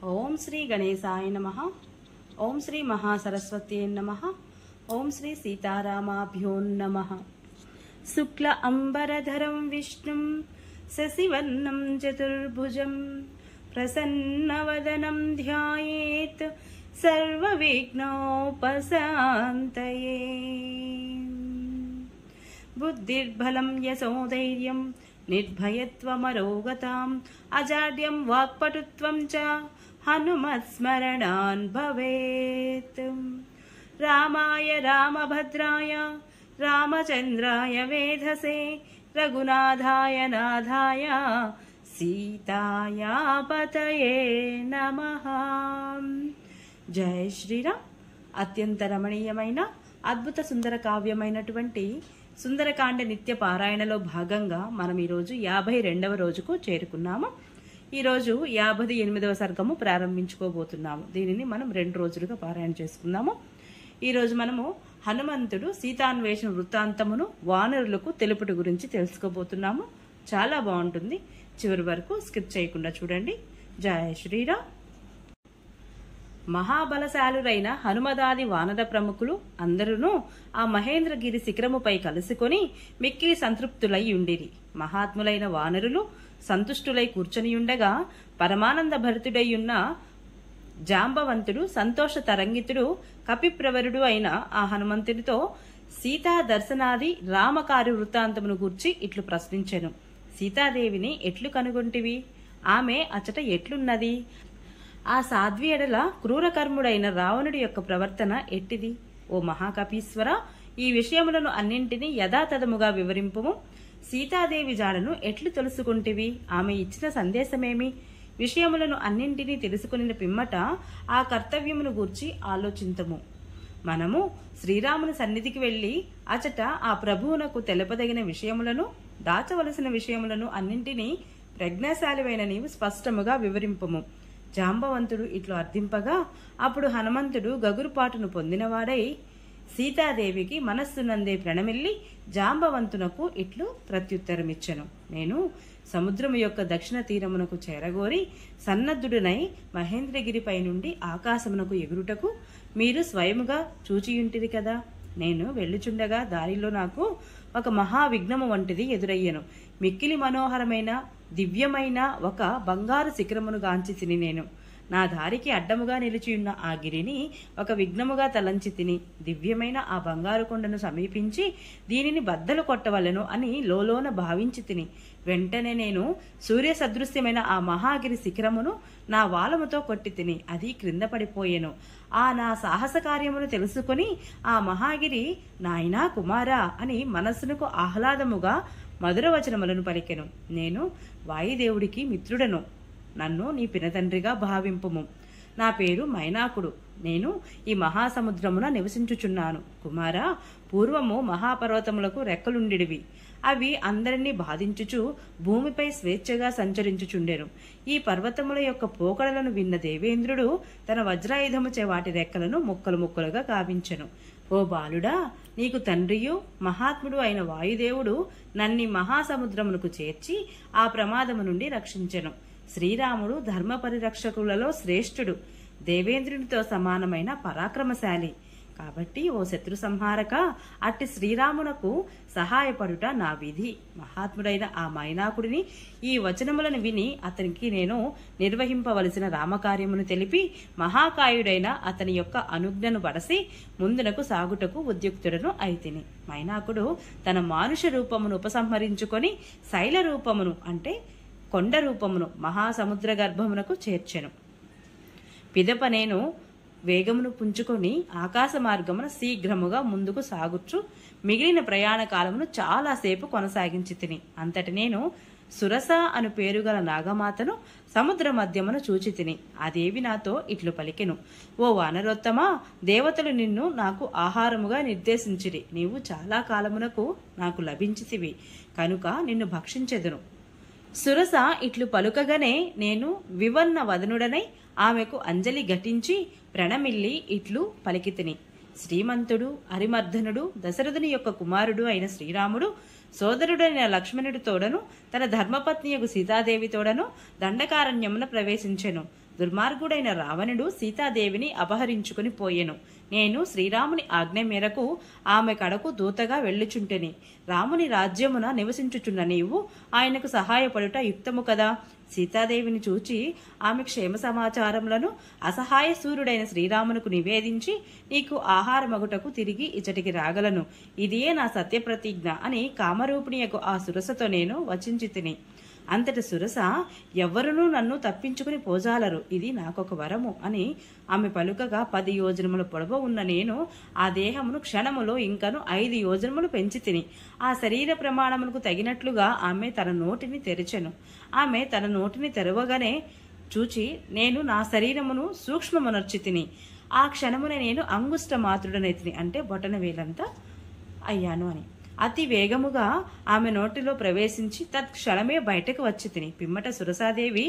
ఓం శ్రీ గణేశాయ నమః. ఓం శ్రీ మహాసరస్వత్యై నమః. ఓం శ్రీ సీతారామాభ్యో నమః. శుక్ల అంబరధరం విష్ణుం శశివర్ణం చతుర్భుజం ప్రసన్నవదనం ధ్యాయేత్ సర్వవిఘ్నోపశాంతయే. బుద్ధిర్బలం యశోధైర్యం నిర్భయత్వమరోగతాం అజాడ్యం వాక్పటుత్వం చ హనుమత్స్మరణాన్ భవేత్. రామాయ రామభద్రాయ రామచంద్రాయ వేధసే రఘునాథాయ నాథాయ సీతాయ పతయే నమః. జై శ్రీరామ్. అత్యంత రమణీయమైన అద్భుత సుందర కావ్యమైనటువంటి సుందరకాండ నిత్య పారాయణలో భాగంగా మనం ఈరోజు 52వ రోజుకు చేరుకున్నాము. ఈరోజు 58వ సర్గము ప్రారంభించుకోబోతున్నాము. దీనిని మనం 2 రోజులుగా పారాయణ చేసుకున్నాము. ఈరోజు మనము హనుమంతుడు సీతాన్వేషణ వృత్తాంతమును వానరులకు తెలుపుట గురించి తెలుసుకోబోతున్నాము. చాలా బాగుంటుంది. చివరి వరకు స్కిప్ చేయకుండా చూడండి. జయ శ్రీరామ్. మహాబలశాలురైన హనుమదాది వానర ప్రముఖులు అందరూ ఆ మహేంద్రగిరి శిఖరముపై కలుసుకొని మిక్కిలి సంతృప్తులై ఉండిరి. మహాత్ములైన వానరులు సంతుష్టులై కూర్చొనియుండగా పరమానంద భరితుడైయున్న జాంబవంతుడు సంతోష తరంగితుడు కపిప్రవరుడు అయిన ఆ హనుమంతునితో సీతా దర్శనాది రామకార్య వృత్తాంతమును గూర్చి ఇట్లు ప్రశ్నించెను. సీతాదేవిని ఎట్లు కనుగొంటివి? ఆమె అచట ఎట్లున్నది? ఆ సాధ్వి ఎడల క్రూరకర్ముడైన రావణుడి యొక్క ప్రవర్తన ఎట్టిది? ఓ మహాకపీశ్వర, ఈ విషయములను అన్నింటినీ యథాతథముగా వివరింపుము. సీతాదేవి జాడను ఎట్లు తెలుసుకుంటివి? ఆమె ఇచ్చిన సందేశమేమి? విషయములను అన్నింటినీ తెలుసుకుని పిమ్మట ఆ కర్తవ్యమును గూర్చి ఆలోచింతము. మనము శ్రీరాముని సన్నిధికి వెళ్లి అచట ఆ ప్రభువునకు తెలపదగిన విషయములను, దాచవలసిన విషయములను అన్నింటినీ ప్రజ్ఞాశాలివైన నీవు స్పష్టముగా వివరింపుము. జాంబవంతుడు ఇట్లు అర్థింపగా అప్పుడు హనుమంతుడు గగురుపాటును పొందినవాడై సీతాదేవికి మనస్సునందే ప్రణమిల్లి జాంబవంతునకు ఇట్లు ప్రత్యుత్తరమిచ్చెను. నేను సముద్రము యొక్క దక్షిణ తీరమునకు చేరగోరి సన్నద్ధుడునై మహేంద్రగిరిపై నుండి ఆకాశమునకు ఎగురుటకు మీరు స్వయముగా చూచియుంటిరి కదా. నేను వెళ్ళుచుండగా దారిలో నాకు ఒక మహావిఘ్నము వంటిది ఎదురయ్యను. మిక్కిలి మనోహరమైన దివ్యమైన ఒక బంగారు శిఖరమును గాంచి తిని నేను నా దారికి అడ్డముగా నిలిచియున్న ఆ గిరిని ఒక విఘ్నముగా తలంచి తిని దివ్యమైన ఆ బంగారు కొండను సమీపించి దీనిని బద్దలు కొట్టవలను అని లోలోన భావించి తిని వెంటనే నేను సూర్య సదృశ్యమైన ఆ మహాగిరి శిఖరమును నా వాలముతో కొట్టి తిని అది క్రింద పడిపోయెను. ఆ నా సాహస కార్యమును తెలుసుకొని ఆ మహాగిరి నాయనా కుమారా అని మనస్సునకు ఆహ్లాదముగా మధురవచనములను పలికెను. నేను వాయుదేవుడికి మిత్రుడను. నన్ను నీ పినతండ్రిగా భావింపుము. నా పేరు మైనాకుడు. నేను ఈ మహాసముద్రమున నివసించుచున్నాను. కుమారా, పూర్వము మహాపర్వతములకు రెక్కలుండిడివి. అవి అందరినీ బాధించుచు భూమిపై స్వేచ్ఛగా సంచరించుచుండెను. ఈ పర్వతముల యొక్క పోకడలను విన్న దేవేంద్రుడు తన వజ్రాయుధముచే వాటి రెక్కలను ముక్కలు ముక్కలుగా గావించెను. ఓ బాలుడా, నీకు తండ్రియు మహాత్ముడు అయిన వాయుదేవుడు నన్ని మహాసముద్రమునకు చేర్చి ఆ ప్రమాదము నుండి రక్షించెను. శ్రీరాముడు ధర్మ పరిరక్షకులలో శ్రేష్ఠుడు, దేవేంద్రునితో సమానమైన పరాక్రమశాలి. కాబట్టి ఓ శత్రు సంహారక, అట్టి శ్రీరామునకు సహాయపడుట నా విధి. మహాత్ముడైన ఆ మైనాకుడిని ఈ వచనములను విని అతనికి నేను నిర్వహింపవలసిన రామకార్యమును తెలిపి మహాకాయుడైన అతని యొక్క అనుజ్ఞను బడసి ముందునకు సాగుటకు ఉద్యుక్తుడను అయితిని. మైనాకుడు తన మానుష రూపమును ఉపసంహరించుకొని శైల రూపమును అంటే కొండ రూపమును మహాసముద్ర గర్భమునకు చేర్చెను. పిదప నేను వేగమును పుంజుకొని ఆకాశ మార్గమున శీఘ్రముగా ముందుకు సాగుచు మిగిలిన ప్రయాణ కాలమును చాలాసేపు కొనసాగించి తిని అంతటి నేను సురస అను పేరుగల నాగమాతను సముద్ర మధ్యమున చూచి తిని అదేవి నాతో ఇట్లు పలికెను. ఓ వానరోత్తమా, దేవతలు నిన్ను నాకు ఆహారముగా నిర్దేశించిరి. నీవు చాలా కాలమునకు నాకు లభించితివి కనుక నిన్ను భక్షించెదను. సురస ఇట్లు పలుకగానే నేను వివర్ణ వదనుడనై ఆమెకు అంజలి ఘటించి ప్రణమిల్లి ఇట్లు పలికితిని. శ్రీమంతుడు హరిమర్ధనుడు దశరథుని యొక్క కుమారుడు అయిన శ్రీరాముడు సోదరుడైన లక్ష్మణుడి తోడను తన ధర్మపత్నియకు సీతాదేవి తోడను దండకారణ్యమున ప్రవేశించెను. దుర్మార్గుడైన రావణుడు సీతాదేవిని అపహరించుకుని పోయెను. నేను శ్రీరాముని ఆజ్ఞ మేరకు ఆమె కడకు దూతగా వెళ్ళుచుంటెని. రాముని రాజ్యమున నివసించుచున్న నీవు ఆయనకు సహాయపడుట యుక్తము కదా. సీతాదేవిని చూచి ఆమె క్షేమ సమాచారములను అసహాయ సూర్యుడైన శ్రీరామునకు నివేదించి నీకు ఆహారమగుటకు తిరిగి ఇచ్చటికి రాగలను. ఇదియే నా సత్యప్రతిజ్ఞ అని కామరూపిణియకు ఆ సురసతో నేను వచించి తిని. అంతటి సురస ఎవ్వరునూ నన్ను తప్పించుకుని పోజాలరు, ఇది నాకొక వరము అని ఆమె పలుకగా 10 యోజనముల పొడవు ఉన్న నేను ఆ దేహమును క్షణములో ఇంకను 5 యోజనములు పెంచి తిని. ఆ శరీర ప్రమాణములకు తగినట్లుగా ఆమె తన నోటిని తెరిచెను. ఆమె తన నోటిని తెరవగానే చూచి నేను నా శరీరమును సూక్ష్మమునర్చి తిని. ఆ క్షణమున నేను అంగుష్ట మాత్రుడనైతిని, అంటే బొటన వేలంతా అయ్యాను అని. అతి వేగముగా ఆమె నోటిలో ప్రవేశించి తత్క్షణమే బయటకు వచ్చి తిని. పిమ్మట సురసాదేవి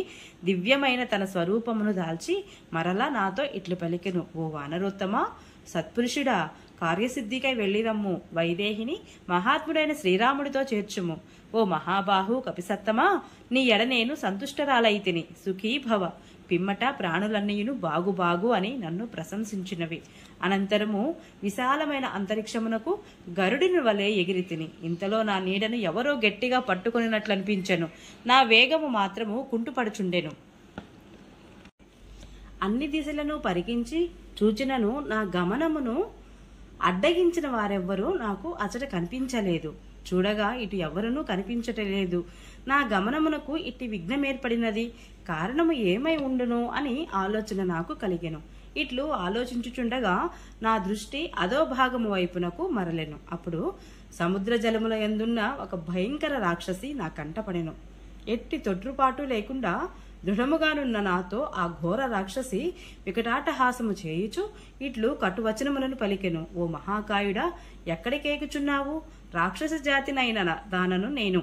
దివ్యమైన తన స్వరూపమును దాల్చి మరలా నాతో ఇట్లు పలికెను. ఓ వానరోత్తమా, సత్పురుషుడా, కార్యసిద్ధికై వెళ్ళిరమ్ము. వైదేహిని మహాత్ముడైన శ్రీరాముడితో చేర్చుము. ఓ మహాబాహు కపిసత్తమా, నీ ఎడ నేను సంతుష్టరాలైతిని, సుఖీభవ. పిమ్మట ప్రాణులన్నీయును బాగు బాగు అని నన్ను ప్రశంసించినవి. అనంతరము విశాలమైన అంతరిక్షమునకు గరుడిని వలె ఎగిరితిని. ఇంతలో నా నీడను ఎవరో గట్టిగా పట్టుకొనినట్లనిపించెను. నా వేగము మాత్రము కుంటుపడుచుండెను. అన్ని దిశలను పరికించి చూచినను నా గమనమును అడ్డగించిన వారెవ్వరూ నాకు అచట కనిపించలేదు. చూడగా ఇటు ఎవరునూ కనిపించటలేదు. నా గమనమునకు ఇట్టి విఘ్నం ఏర్పడినది, కారణము ఏమై ఉండును అని ఆలోచన నాకు కలిగెను. ఇట్లు ఆలోచించుచుండగా నా దృష్టి అదో భాగము వైపునకు మరలెను. అప్పుడు సముద్ర జలముల యందున్న ఒక భయంకర రాక్షసి నా కంటపడెను. ఎట్టి తొట్రుపాటు లేకుండా దృఢముగానున్న నాతో ఆ ఘోర రాక్షసి వికటాటహాసము చేయుచు ఇట్లు కటువచనములను పలికెను. ఓ మహాకాయుడా, ఎక్కడికేకుచున్నావు? రాక్షస జాతినైన దానను నేను.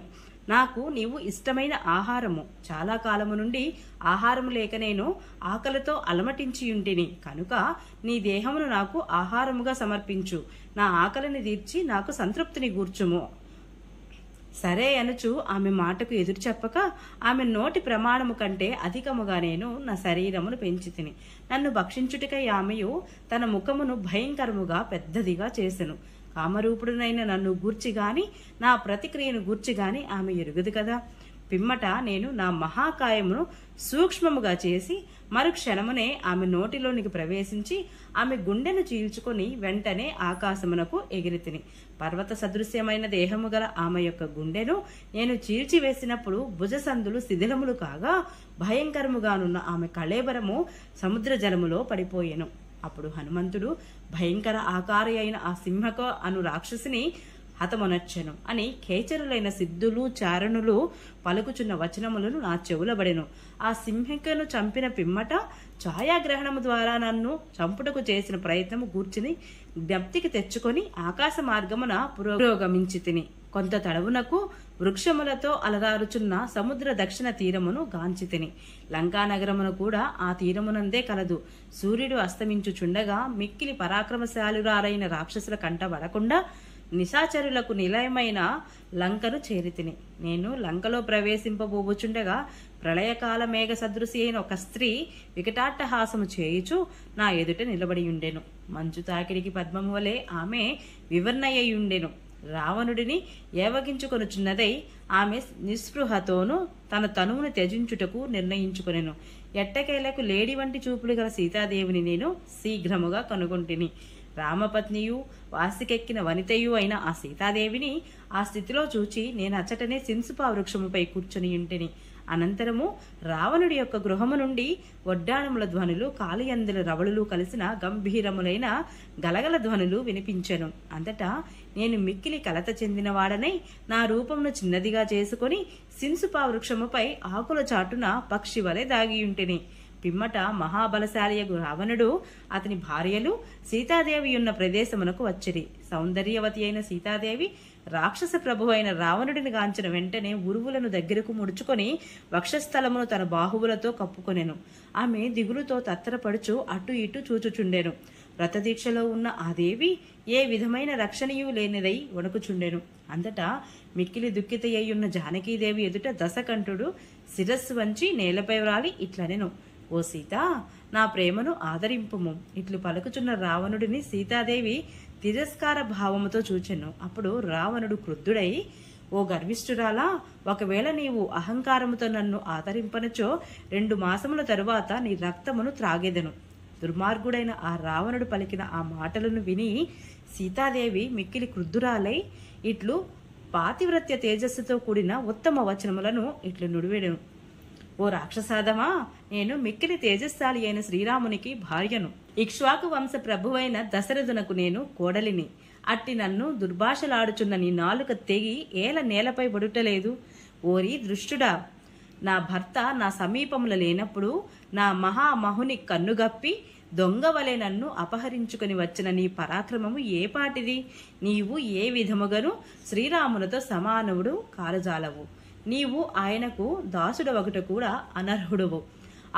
నాకు నీవు ఇష్టమైన ఆహారము. చాలా కాలము నుండి ఆహారము లేక నేను ఆకలితో అలమటించియుంటిని కనుక నీ దేహమును నాకు ఆహారముగా సమర్పించు. నా ఆకలిని తీర్చి నాకు సంతృప్తిని గూర్చుము. సరే అనుచు ఆమె మాటకు ఎదురు చెప్పక ఆమె నోటి ప్రమాణము కంటే అధికముగా నేను నా శరీరమును పెంచి తిని. నన్ను భక్షించుటకై ఆమెయు తన ముఖమును భయంకరముగా పెద్దదిగా చేసెను. కామరూపుడునైన నన్ను గూర్చిగాని నా ప్రతిక్రియను గూర్చిగాని ఆమె ఎరుగదు కదా. పిమ్మట నేను నా మహాకాయమును సూక్ష్మముగా చేసి మరుక్షణమునే ఆమె నోటిలోనికి ప్రవేశించి ఆమె గుండెను చీల్చుకొని వెంటనే ఆకాశమునకు ఎగిరితిని. పర్వత సదృశ్యమైన దేహము గల ఆమె యొక్క గుండెను నేను చీల్చివేసినప్పుడు భుజసందులు శిథిలములు కాగా భయంకరముగానున్న ఆమె కళేబరము సముద్ర జలములో పడిపోయెను. అప్పుడు హనుమంతుడు భయంకర ఆకారి అయిన ఆ సింహక అను రాక్షసిని హతమొనర్చెను అని ఖేచరులైన సిద్ధులు చారణులు పలుకుచున్న వచనములను నా చెవులబడెను. ఆ సింహికను చంపిన పిమ్మట ఛాయాగ్రహణము ద్వారా నన్ను చంపుటకు చేసిన ప్రయత్నము గూర్చిని జ్ఞప్తికి తెచ్చుకొని ఆకాశ మార్గమున పురోగమించి తిని. కొంత తడవునకు వృక్షములతో అలరారుచున్న సముద్ర దక్షిణ తీరమును గాంచి తిని. లంకానగరమును కూడా ఆ తీరమునందే కలదు. సూర్యుడు అస్తమించుచుండగా మిక్కిలి పరాక్రమశాలురారైన రాక్షసుల కంటబడకుండా నిశాచరులకు నిలయమైన లంకను చేరితిని. నేను లంకలో ప్రవేశింపబోబుచుండగా ప్రళయకాల మేఘ సదృశి అయిన ఒక స్త్రీ వికటాట్టహాసము చేయుచు నా ఎదుట నిలబడియుండెను. మంచు తాకిడికి పద్మము వలె ఆమె వివర్ణయ్యుండెను. రావణుడిని ఏవగించుకొనుచున్నదై ఆమె నిస్పృహతోనూ తన తనువును త్యజించుటకు నిర్ణయించుకొనెను. ఎట్టకేలకు లేడి వంటి చూపులు గల సీతాదేవిని నేను శీఘ్రముగా కనుగొంటిని. రామపత్నియు వాసికెక్కిన వనితయు అయిన ఆ సీతాదేవిని ఆ స్థితిలో చూచి నేను అచ్చటనే సింసుపా వృక్షముపై కూర్చొని ఉంటిని. అనంతరము రావణుడి యొక్క గృహము నుండి వడ్డాణముల ధ్వనులు, కాలియందుల రవళులు కలిసిన గంభీరములైన గలగల ధ్వనులు వినిపించెను. అంతటా నేను మిక్కిలి కలత చెందినవాడనై నా రూపమును చిన్నదిగా చేసుకుని సింసుపా వృక్షముపై ఆకుల చాటున పక్షి వలె దాగియుంటిని. పిమ్మట మహాబలశాలియగు రావణుడు అతని భార్యలు సీతాదేవి ఉన్న ప్రదేశమునకు వచ్చిరి. సౌందర్యవతి అయిన సీతాదేవి రాక్షస ప్రభు అయిన రావణుడిని గాంచిన వెంటనే ఉరువులను దగ్గరకు ముడుచుకొని వక్షస్థలమును తన బాహువులతో కప్పుకొనెను. ఆమె దిగులుతో తత్తరపడుచు అటు ఇటు చూచుచుండెను. వ్రతదీక్షలో ఉన్న ఆ దేవి ఏ విధమైన రక్షణయూ లేనిదై వణుకుచుండెను. అంతటా మిక్కిలి దుఃఖితయ్యున్న జానకీదేవి ఎదుట దశకంఠుడు శిరస్సు వంచి నేలపై వ్రాలి ఇట్లనెను. ఓ ఓ సీత, నా ప్రేమను ఆదరింపుము ఇట్లు పలుకుచున్న రావణుడిని సీతాదేవి తిరస్కార భావముతో చూచెను. అప్పుడు రావణుడు క్రుద్ధుడై, ఓ గర్విష్ఠురాలా, ఒకవేళ నీవు అహంకారముతో నన్ను ఆదరింపనచో 2 మాసముల తరువాత నీ రక్తమును త్రాగెదను. దుర్మార్గుడైన ఆ రావణుడు పలికిన ఆ మాటలను విని సీతాదేవి మిక్కిలి క్రుద్ధురాలై ఇట్లు పాతివ్రత్య తేజస్సుతో కూడిన ఉత్తమ వచనములను ఇట్లు నుడివెడెను. ఓ రాక్షసాదమా, నేను మిక్కిలి తేజస్శాలి అయిన శ్రీరామునికి భార్యను. ఇక్ష్వాకు వంశ ప్రభువైన దశరథునకు నేను కోడలిని. అట్టి నన్ను దుర్భాషలాడుచున్న నీ నాలుక తెగి ఏల నేలపై పడుటలేదు. ఓరి దృష్టుడా, నా భర్త నా సమీపముల లేనప్పుడు నా మహామహుని కన్నుగప్పి దొంగవలే నన్ను అపహరించుకుని వచ్చిన నీ పరాక్రమము ఏపాటిది? నీవు ఏ విధముగాను శ్రీరామునితో సమానవుడు కాలజాలవు. నీవు ఆయనకు దాసుడవగుట కూడా అనర్హుడవు.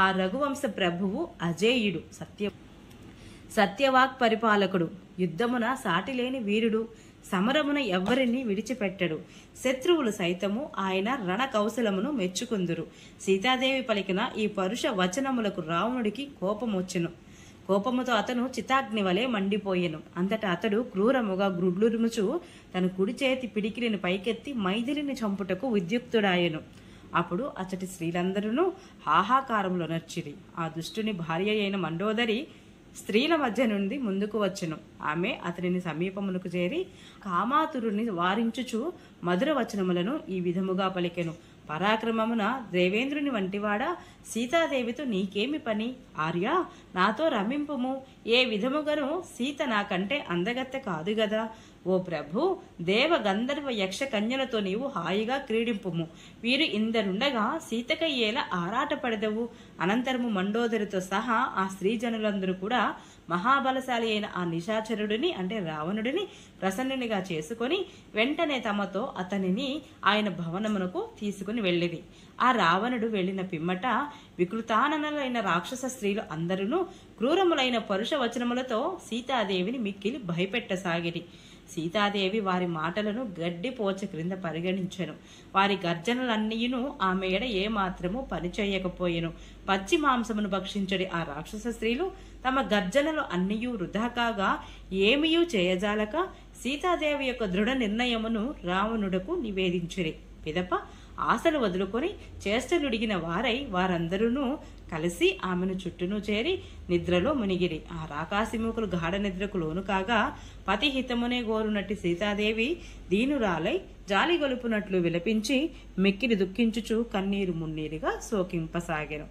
ఆ రఘువంశ ప్రభువు అజేయుడు, సత్యవాక్ పరిపాలకుడు, యుద్ధమున సాటిలేని వీరుడు, సమరమున ఎవ్వరిని విడిచిపెట్టడు. శత్రువులు సైతము ఆయన రణ కౌశలమును మెచ్చుకుందురు. సీతాదేవి పలికిన ఈ పరుష వచనములకు రావణుడికి కోపమొచ్చెను. కోపముతో అతను చితాగ్ని వలె మండిపోయెను. అంతటా అతడు క్రూరముగా గ్రుడ్లురుముచు తన కుడి చేతి పిడికిలిని పైకెత్తి మైథిలిని చంపుటకు ఉద్యుక్తుడాయెను. అప్పుడు అచ్చటి స్త్రీలందరూ హాహాకారములో నర్చిరి. ఆ దుష్టుని భార్య అయిన మండోదరి స్త్రీల మధ్య నుండి ముందుకు వచ్చెను. ఆమె అతనిని సమీపమునకు చేరి కామాతురుని వారించుచు మధుర వచనములను ఈ విధముగా పలికెను. పరాక్రమమున దేవేంద్రుని వంటివాడా, సీతాదేవితో నీకేమి పని? ఆర్య, నాతో రమింపుము. ఏ విధముగాను సీత నాకంటే అందగత్తె కాదు గదా. ఓ ప్రభు, దేవ గంధర్వ యక్ష కన్యలతో నీవు హాయిగా క్రీడింపుము. వీరు ఇందరుండగా సీతకై ఎలా ఆరాటపడదవు? అనంతరము మండోదరితో సహా ఆ స్త్రీజనులందరూ కూడా మహాబలశాలి అయిన ఆ నిశాచరుడిని అంటే రావణుడిని ప్రసన్నునిగా చేసుకొని వెంటనే తమతో అతనిని ఆయన భవనమునకు తీసుకుని వెళ్ళిరి. ఆ రావణుడు వెళ్లిన పిమ్మట వికృతాననులైన రాక్షస స్త్రీలు అందరూ క్రూరములైన పరుష వచనములతో సీతాదేవిని మిక్కిలి భయపెట్టసాగిరి. సీతాదేవి వారి మాటలను గడ్డి పోచ క్రింద పరిగణించెను. వారి గర్జనలన్నీయును ఆమె ఎడ ఏమాత్రము పనిచేయకపోయెను. పచ్చి మాంసమును భక్షించడి ఆ రాక్షస స్త్రీలు తమ గర్జనలు అన్నియూ వృధా కాగా ఏమియూ చేయజాలక సీతాదేవి యొక్క దృఢ నిర్ణయమును రావణుడకు నివేదించిరి. పిదప ఆశలు వదులుకొని చేష్టలుడిగిన వారై వారందరూ కలిసి ఆమెను చుట్టూను చేరి నిద్రలో మునిగిరి. ఆ రాకాసిముఖులు గాఢ నిద్రకు లోను కాగా పతిహితమునే గోరునట్టి సీతాదేవి దీనురాలై జాలి గొలుపునట్లు విలపించి మిక్కిలి దుఃఖించుచు కన్నీరు మున్నీరుగా శోకింపసాగెను.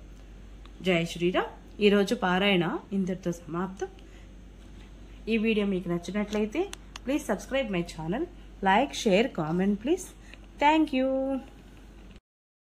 జై శ్రీరామ్. ఈరోజు పారాయణ ఇంతటితో సమాప్తం. ఈ వీడియో మీకు నచ్చినట్లయితే please subscribe my channel, like, share, comment please. Thank you.